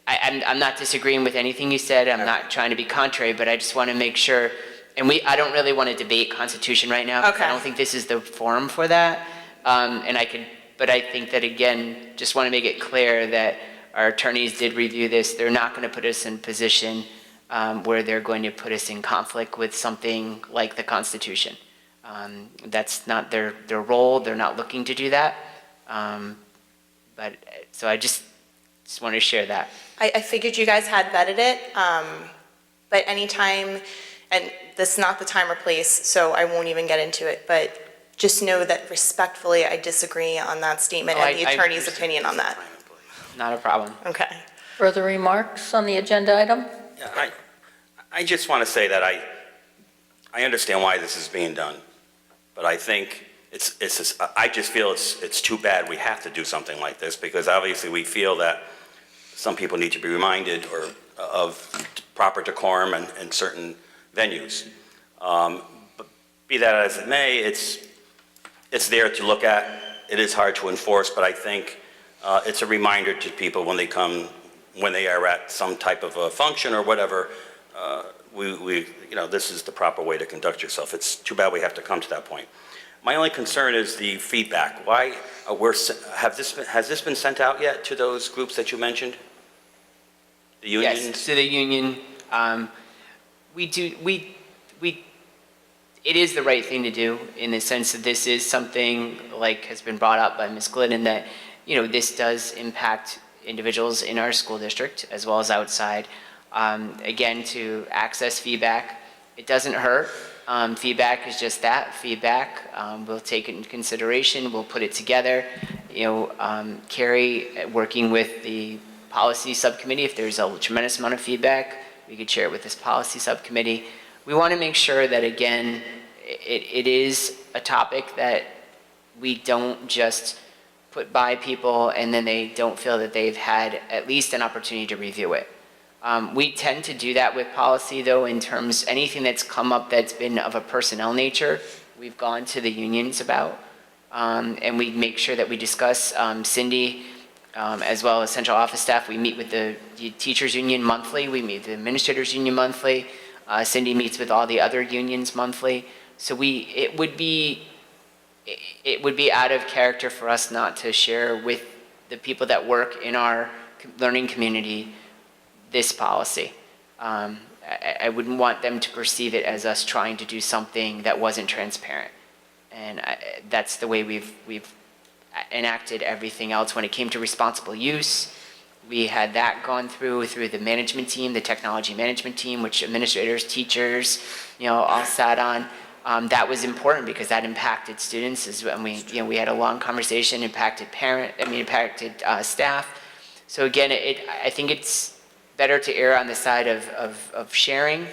Speaker 5: I'm not disagreeing with anything you said. I'm not trying to be contrary, but I just want to make sure. And I don't really want to debate Constitution right now.
Speaker 11: Okay.
Speaker 5: I don't think this is the forum for that. But I think that, again, just want to make it clear that our attorneys did review this. They're not going to put us in a position where they're going to put us in conflict with something like the Constitution. That's not their role. They're not looking to do that. So I just wanted to share that.
Speaker 11: I figured you guys had vetted it, but anytime And that's not the time or place, so I won't even get into it, but just know that respectfully, I disagree on that statement
Speaker 5: Oh,
Speaker 11: and the
Speaker 5: I
Speaker 11: attorney's
Speaker 5: understand.
Speaker 11: opinion on that.
Speaker 5: Not a problem.
Speaker 11: Okay.
Speaker 7: Further remarks on the agenda item?
Speaker 10: Yeah, I just want to say that I understand why this is being done, but I think I just feel it's too bad we have to do something like this, because obviously we feel that some people need to be reminded of proper decorum in certain venues. But be that as it may, it's there to look at. It is hard to enforce, but I think it's a reminder to people when they are at some type of a function or whatever, this is the proper way to conduct yourself. It's too bad we have to come to that point. My only concern is the feedback. Why has this been sent out yet to those groups that you mentioned? The unions?
Speaker 5: Yes, to the union. It is the right thing to do in the sense that this is something like has been brought up by Ms. Glidden that, this does impact individuals in our school district as well as outside. Again, to access feedback, it doesn't hurt. Feedback is just that, feedback. We'll take it into consideration, we'll put it together. Carrie, working with the policy subcommittee, if there's a tremendous amount of feedback, we could share it with this policy subcommittee. We want to make sure that, again, it is a topic that we don't just put by people and then they don't feel that they've had at least an opportunity to review it. We tend to do that with policy, though, in terms anything that's come up that's been of a personnel nature, we've gone to the unions about, and we make sure that we discuss. Cindy, as well as central office staff, we meet with the teachers union monthly, we meet with the administrators union monthly. Cindy meets with all the other unions monthly. So it would be out of character for us not to share with the people that work in our learning community this policy. I wouldn't want them to perceive it as us trying to do something that wasn't transparent. And that's the way we've enacted everything else. When it came to responsible use, we had that gone through the management team, the technology management team, which administrators, teachers, all sat on. That was important because that impacted students, and we had a long conversation, impacted staff. So again, I think it's better to err on the side of sharing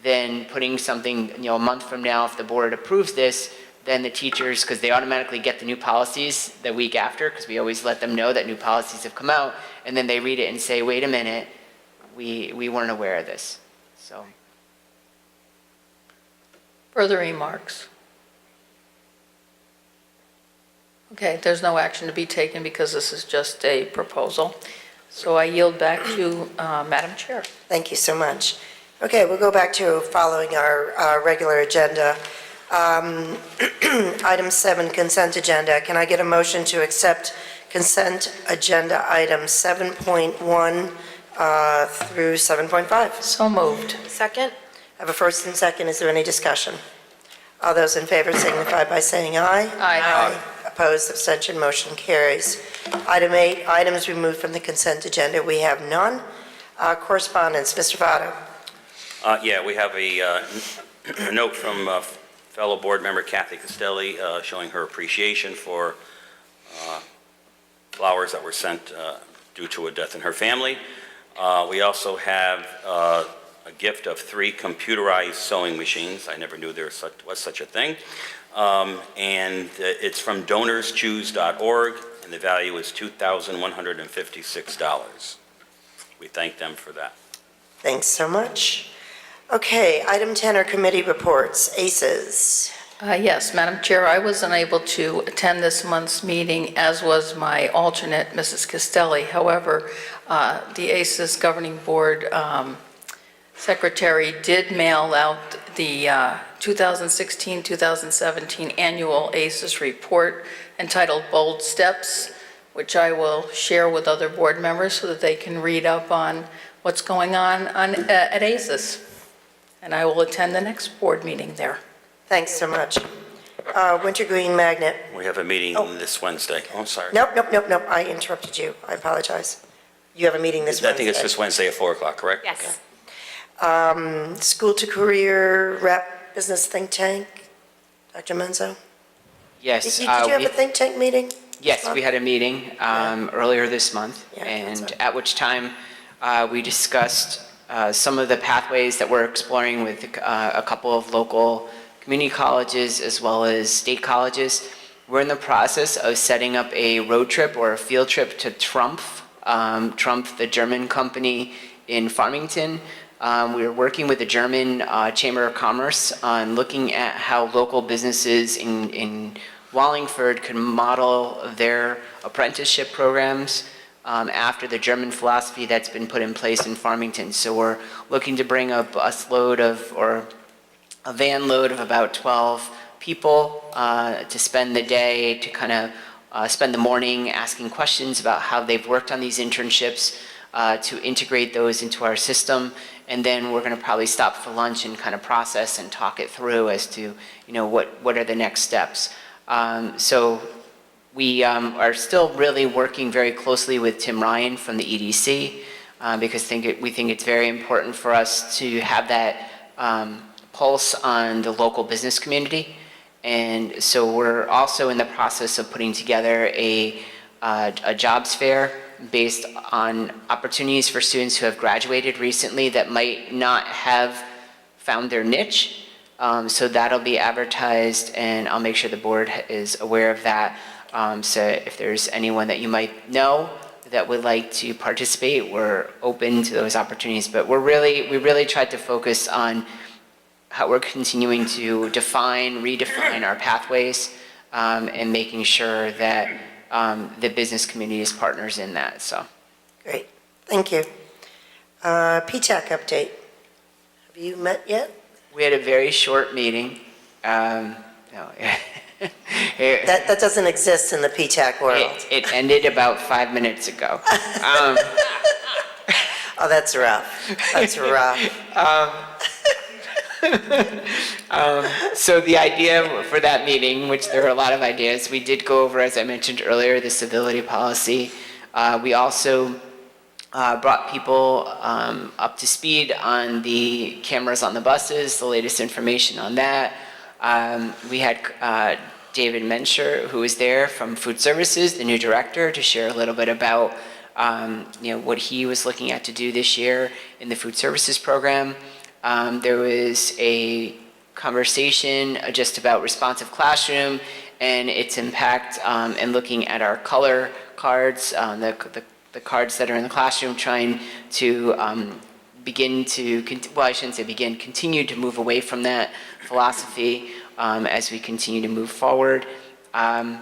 Speaker 5: than putting something, a month from now, if the board approves this, then the teachers, because they automatically get the new policies the week after, because we always let them know that new policies have come out, and then they read it and say, wait a minute, we weren't aware of this. So.
Speaker 7: Further remarks? Okay, there's no action to be taken because this is just a proposal. So I yield back to Madam Chair.
Speaker 1: Thank you so much. Okay, we'll go back to following our regular agenda. Item 7, consent agenda. Can I get a motion to accept consent agenda items 7.1 through 7.5?
Speaker 7: So moved.
Speaker 11: Second?
Speaker 1: I have a first and second. Is there any discussion? All those in favor signify by saying aye.
Speaker 7: Aye.
Speaker 1: Opposed, abstention, motion carries. Item 8, items removed from the consent agenda. We have none. Correspondence, Mr. Votto.
Speaker 10: Yeah, we have a note from fellow board member Kathy Castelli showing her appreciation for flowers that were sent due to a death in her family. We also have a gift of 3 computerized sewing machines. I never knew there was such a thing. And it's from donorschoose.org, and the value is $2,156. We thank them for that.
Speaker 1: Thanks so much. Okay, item 10 are committee reports. ACES.
Speaker 7: Yes, Madam Chair, I was unable to attend this month's meeting, as was my alternate, Mrs. Castelli. However, the ACES Governing Board Secretary did mail out the 2016-2017 Annual ACES Report entitled Bold Steps, which I will share with other board members so that they can read up on what's going on at ACES. And I will attend the next board meeting there.
Speaker 1: Thanks so much. Wintergreen Magnet.
Speaker 10: We have a meeting this Wednesday. Oh, I'm sorry.
Speaker 1: Nope. I interrupted you. I apologize. You have a meeting this Wednesday.
Speaker 10: I think it's this Wednesday at 4 o'clock, correct?
Speaker 11: Yes.
Speaker 1: School to Career Rep Business Think Tank, Dr. Menzo?
Speaker 5: Yes.
Speaker 1: Did you have a think tank meeting?
Speaker 5: Yes, we had a meeting earlier this month,
Speaker 1: Yeah,
Speaker 5: and at which time we discussed some of the pathways that we're exploring with a couple of local community colleges as well as state colleges. We're in the process of setting up a road trip or a field trip to Trumpf, the German company in Farmington. We're working with the German Chamber of Commerce on looking at how local businesses in Wallingford could model their apprenticeship programs after the German philosophy that's been put in place in Farmington. So we're looking to bring a van load of about 12 people to spend the day, to kind of spend the morning asking questions about how they've worked on these internships, to integrate those into our system. And then we're going to probably stop for lunch and kind of process and talk it through as to, what are the next steps. So we are still really working very closely with Tim Ryan from the EDC because we think it's very important for us to have that pulse on the local business community. And so we're also in the process of putting together a jobs fair based on opportunities for students who have graduated recently that might not have found their niche. So that'll be advertised, and I'll make sure the board is aware of that. So if there's anyone that you might know that would like to participate, we're open to those opportunities. But we really tried to focus on how we're continuing to redefine our pathways, and making sure that the business community is partners in that. So,
Speaker 1: Great, thank you. PTAC update. Have you met yet?
Speaker 5: we had a very short meeting. No,
Speaker 1: That doesn't exist in the PTAC world.
Speaker 5: it ended about 5 minutes ago.
Speaker 1: Oh, that's rough. That's rough.
Speaker 5: So the idea for that meeting, which there were a lot of ideas, we did go over, as I mentioned earlier, the civility policy. We also brought people up to speed on the cameras on the buses, the latest information on that. We had David Menscher, who was there from Food Services, the new director, to share a little bit about what he was looking at to do this year in the food services program. There was a conversation just about responsive classroom and its impact, and looking at our color cards, the cards that are in the classroom, trying to continue to move away from that philosophy as we continue to move forward. Oh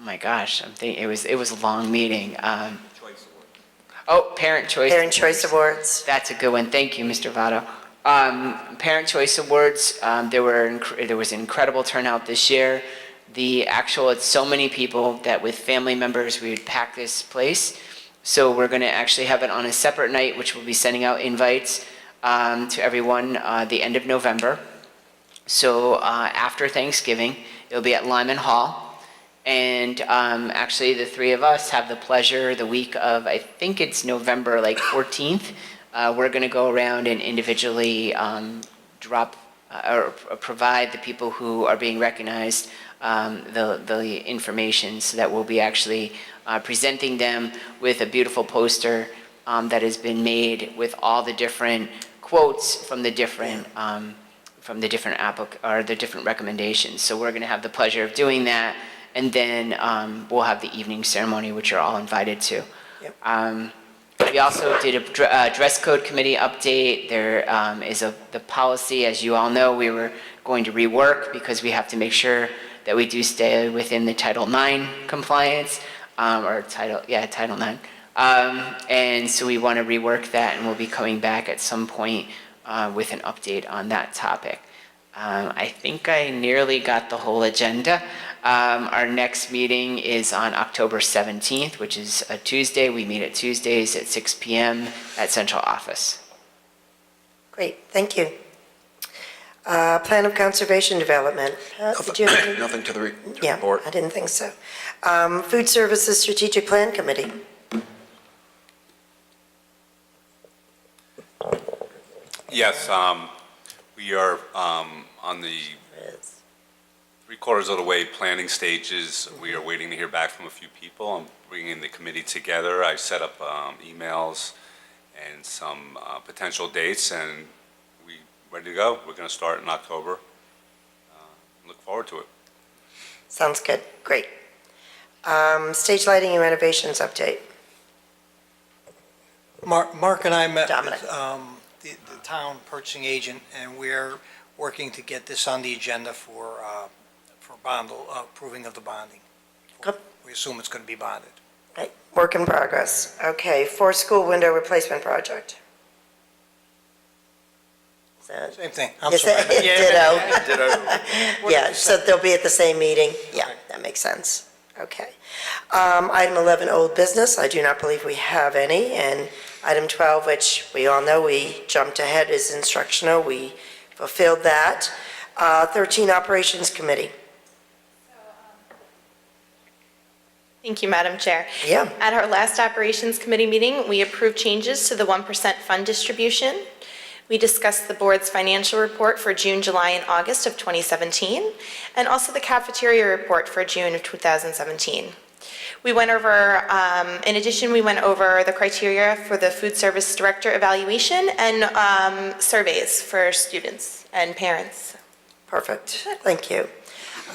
Speaker 5: my gosh, it was a long meeting. Parent Choice.
Speaker 1: Parent Choice Awards.
Speaker 5: That's a good one. Thank you, Mr. Votto. Parent Choice Awards, there was an incredible turnout this year. It's so many people that with family members we would pack this place. So we're going to actually have it on a separate night, which we'll be sending out invites to everyone the end of November. So after Thanksgiving, it'll be at Lyman Hall. And actually, the three of us have the pleasure the week of, I think it's November 14th, we're going to go around and individually provide the people who are being recognized the information, so that we'll be actually presenting them with a beautiful poster that has been made with all the different quotes from the different different recommendations. So we're going to have the pleasure of doing that. And then we'll have the evening ceremony, which you're all invited to.
Speaker 1: Yep.
Speaker 5: We also did a dress code committee update. There is the policy, as you all know, we were going to rework because we have to make sure that we do stay within the Title IX compliance, Title IX. And so we want to rework that, and we'll be coming back at some point with an update on that topic. I think I nearly got the whole agenda. Our next meeting is on October 17th, which is a Tuesday. We meet at Tuesdays at 6 p.m. at Central Office.
Speaker 1: Great, thank you. Plan of Conservation Development. Did you have any?
Speaker 8: Nothing to the
Speaker 1: Yeah,
Speaker 8: report.
Speaker 1: I didn't think so. Food Services Strategic Plan Committee.
Speaker 12: Yes, we are on the three-quarters of the way planning stages. We are waiting to hear back from a few people. I'm bringing the committee together. I set up emails and some potential dates, and we ready to go. We're going to start in October. Look forward to it.
Speaker 1: Sounds good. Great. Stage lighting and renovations update.
Speaker 13: Mark and I met
Speaker 1: Dominic.
Speaker 13: with the town purchasing agent, and we're working to get this on the agenda for bond, approving of the bonding.
Speaker 1: Good.
Speaker 13: We assume it's going to be bonded.
Speaker 1: Right. Work in progress. Okay, for school window replacement project. Is that-
Speaker 13: Same thing. I'm
Speaker 1: Yes,
Speaker 13: sorry.
Speaker 1: ditto. Yeah, so they'll be at the same meeting. Yeah, that makes sense. Okay. Item 11, old business. I do not believe we have any. And item 12, which we all know we jumped ahead, is instructional. We fulfilled that. 13, operations committee.
Speaker 11: Thank you, Madam Chair.
Speaker 1: Yeah.
Speaker 11: At our last Operations Committee meeting, we approved changes to the 1% fund distribution. We discussed the board's financial report for June, July, and August of 2017, and also the cafeteria report for June of 2017. We went over, in addition, we went over the criteria for the food service director evaluation and surveys for students and parents.
Speaker 1: Perfect. Thank you.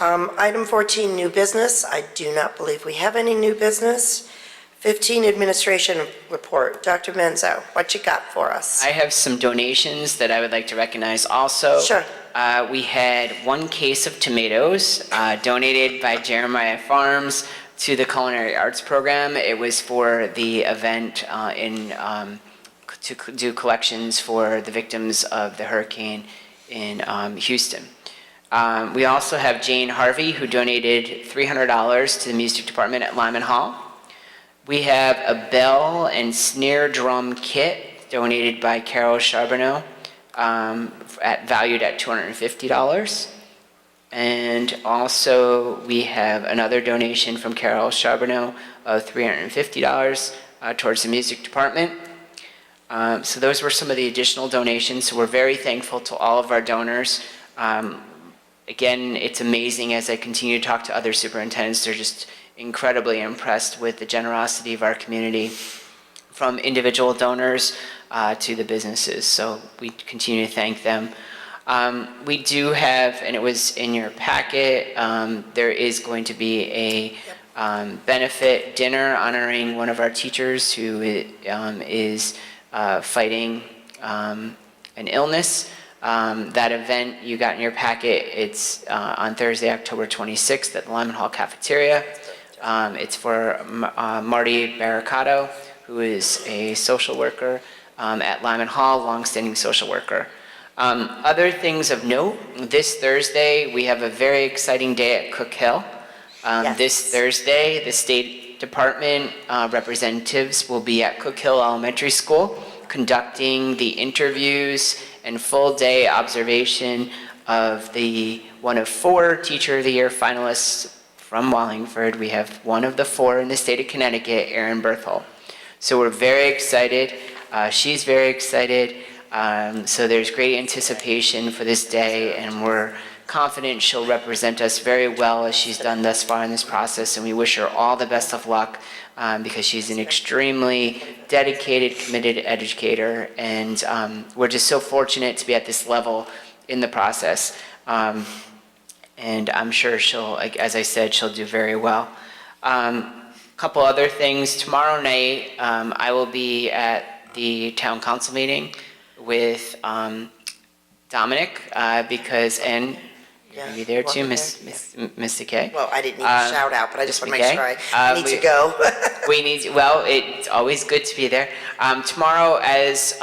Speaker 1: Item 14, new business. I do not believe we have any new business. 15, administration report. Dr. Menzo, what you got for us?
Speaker 5: I have some donations that I would like to recognize also.
Speaker 1: Sure.
Speaker 5: We had 1 case of tomatoes donated by Jeremiah Farms to the Culinary Arts Program. It was for the event to do collections for the victims of the hurricane in Houston. We also have Jane Harvey, who donated $300 to the music department at Lyman Hall. We have a bell and snare drum kit donated by Carol Charbonneau, valued at $250. And also we have another donation from Carol Charbonneau of $350 towards the music department. So those were some of the additional donations. So we're very thankful to all of our donors. Again, it's amazing as I continue to talk to other superintendents, they're just incredibly impressed with the generosity of our community, from individual donors to the businesses. So we continue to thank them. We do have, and it was in your packet, there is going to be a benefit dinner honoring one of our teachers who is fighting an illness. That event you got in your packet, it's on Thursday, October 26th at the Lyman Hall Cafeteria. It's for Marty Barricato, who is a social worker at Lyman Hall, longstanding social worker. Other things of note, this Thursday we have a very exciting day at Cook Hill.
Speaker 1: Yes.
Speaker 5: This Thursday, the State Department representatives will be at Cook Hill Elementary School conducting the interviews and full day observation of the one of 4 Teacher of the Year finalists from Wallingford. We have one of the 4 in the state of Connecticut, Erin Berthel. So we're very excited. She's very excited. So there's great anticipation for this day, and we're confident she'll represent us very well as she's done thus far in this process, and we wish her all the best of luck because she's an extremely dedicated, committed educator, and we're just so fortunate to be at this level in the process. And I'm sure she'll, as I said, she'll do very well. Couple other things. Tomorrow night, I will be at the town council meeting with Dominic because, and you're gonna be there too, Miss Kay.
Speaker 1: Well, I didn't need a shout out, but I just want to make
Speaker 5: Okay.
Speaker 1: sure I need to go.
Speaker 5: Well, it's always good to be there. Tomorrow, as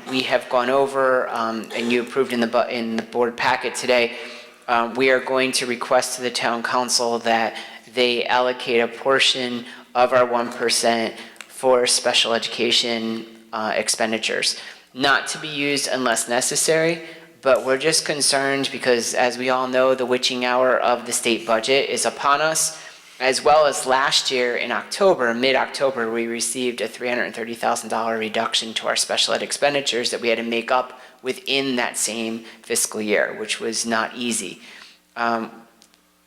Speaker 5: we have gone over and you approved in the board packet today, we are going to request to the town council that they allocate a portion of our 1% for special education expenditures. Not to be used unless necessary, but we're just concerned because, as we all know, the witching hour of the state budget is upon us. as well as last year in October, mid-October, we received a $330,000 reduction to our special ed expenditures that we had to make up within that same fiscal year, which was not easy.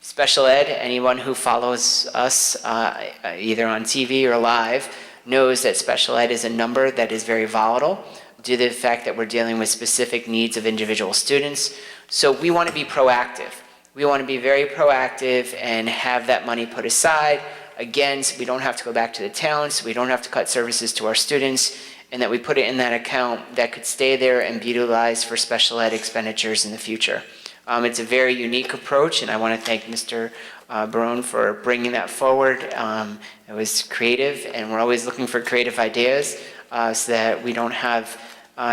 Speaker 5: Special ed, anyone who follows us either on TV or live knows that special ed is a number that is very volatile due to the fact that we're dealing with specific needs of individual students. So we want to be proactive. We want to be very proactive and have that money put aside, again, so we don't have to go back to the town, so we don't have to cut services to our students, and that we put it in that account that could stay there and be utilized for special ed expenditures in the future. It's a very unique approach, and I want to thank Mr. Barone for bringing that forward. It was creative, and we're always looking for creative ideas so that we don't have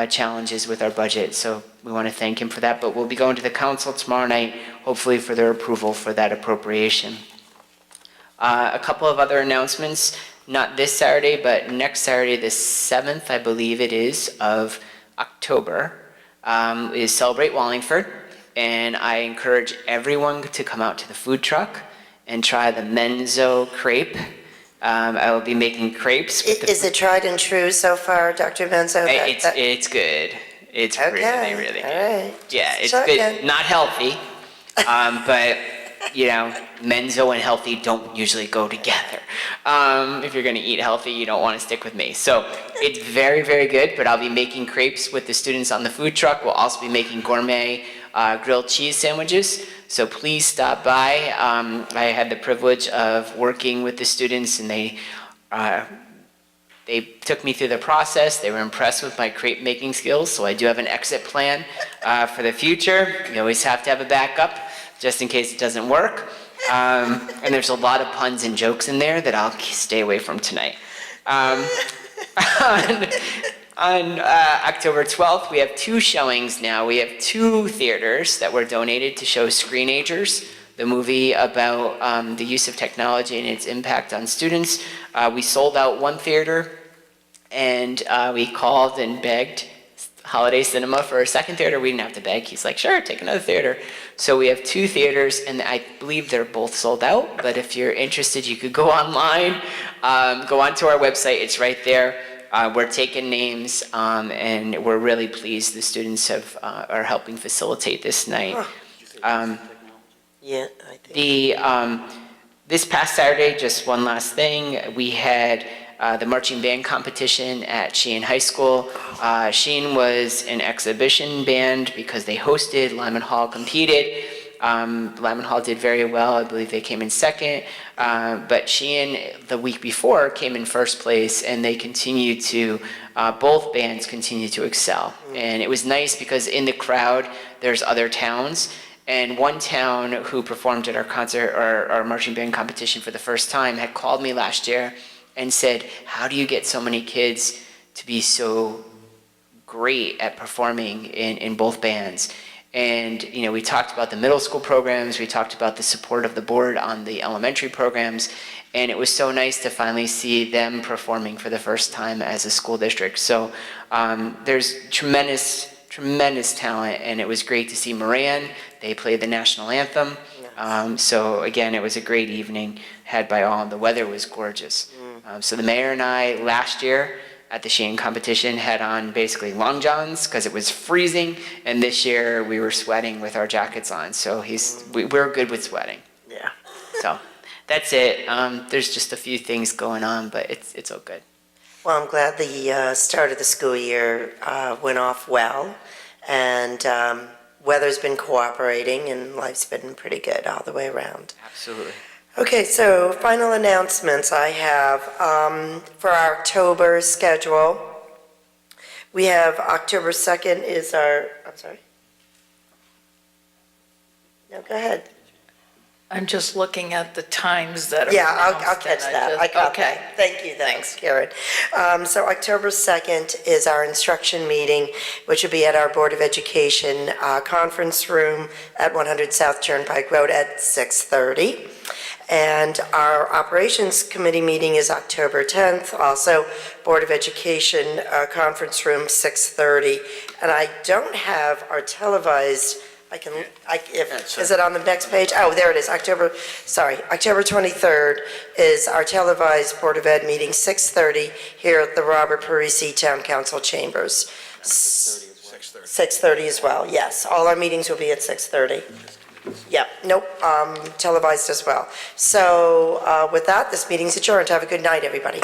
Speaker 5: challenges with our budget. So we want to thank him for that, but we'll be going to the council tomorrow night, hopefully for their approval for that appropriation. A couple of other announcements, not this Saturday, but next Saturday, the 7th, I believe it is, of October, is Celebrate Wallingford. And I encourage everyone to come out to the food truck and try the Menzo crepe. I will be making crepes.
Speaker 1: Is it tried and true so far, Dr. Menzo?
Speaker 5: It's good. It's really, really good.
Speaker 1: All right.
Speaker 5: Yeah, it's
Speaker 1: So
Speaker 5: good.
Speaker 1: again.
Speaker 5: Not healthy, but you know, Menzo and healthy don't usually go together. If you're going to eat healthy, you don't want to stick with me. So it's very, very good, but I'll be making crepes with the students on the food truck. We'll also be making gourmet grilled cheese sandwiches. So please stop by. I had the privilege of working with the students, and they took me through the process. They were impressed with my crepe making skills, so I do have an exit plan for the future. You always have to have a backup, just in case it doesn't work. And there's a lot of puns and jokes in there that I'll stay away from tonight. On October 12th, we have 2 showings now. We have 2 theaters that were donated to show Screenagers, the movie about the use of technology and its impact on students. We sold out 1 theater, and we called and begged Holiday Cinema for a 2nd theater. We didn't have to beg. He's like, sure, take another theater. So we have 2 theaters, and I believe they're both sold out. But if you're interested, you could go online, go onto our website. It's right there. We're taking names, and we're really pleased the students are helping facilitate this night.
Speaker 1: Yeah, I think.
Speaker 5: This past Saturday, just one last thing, we had the marching band competition at Sheehan High School. Sheehan was an exhibition band because they hosted. Lyman Hall competed. Lyman Hall did very well. I believe they came in 2nd. But Sheehan, the week before, came in 1st place, and they continued to, both bands continued to excel. And it was nice because in the crowd, there's other towns. And one town who performed at our concert, or our marching band competition for the first time, had called me last year and said, how do you get so many kids to be so great at performing in both bands? And, you know, we talked about the middle school programs, we talked about the support of the board on the elementary programs, and it was so nice to finally see them performing for the first time as a school district. So there's tremendous talent, and it was great to see Moran. They played the national anthem. So again, it was a great evening had by all, and the weather was gorgeous. So the mayor and I last year at the Sheehan competition had on basically long johns because it was freezing, and this year we were sweating with our jackets on. So we're good with sweating.
Speaker 1: Yeah.
Speaker 5: So that's it. There's just a few things going on, but it's all good.
Speaker 1: Well, I'm glad the start of the school year went off well, and weather's been cooperating, and life's been pretty good all the way around.
Speaker 5: Absolutely.
Speaker 1: Okay, so final announcements I have for our October schedule. We have October 2nd is our, I'm sorry. No, go ahead.
Speaker 7: I'm just looking at the times that are
Speaker 1: Yeah, I'll
Speaker 7: announced,
Speaker 1: catch
Speaker 7: and
Speaker 1: that. I got
Speaker 7: okay.
Speaker 1: that. Thank you, thanks, Karen. So October 2nd is our instruction meeting, which will be at our Board of Education conference room at 100 South Turnpike Road at 6:30. And our Operations Committee meeting is October 10th, also Board of Education conference room, 6:30. And I don't have our televised Is it on the next page? Oh, there it is, October 23rd is our televised Board of Ed meeting, 6:30 here at the Robert Parisi Town Council Chambers. 6:30 as well, yes. All our meetings will be at 6:30. Yep, nope, televised as well. So with that, this meeting's adjourned. Have a good night, everybody.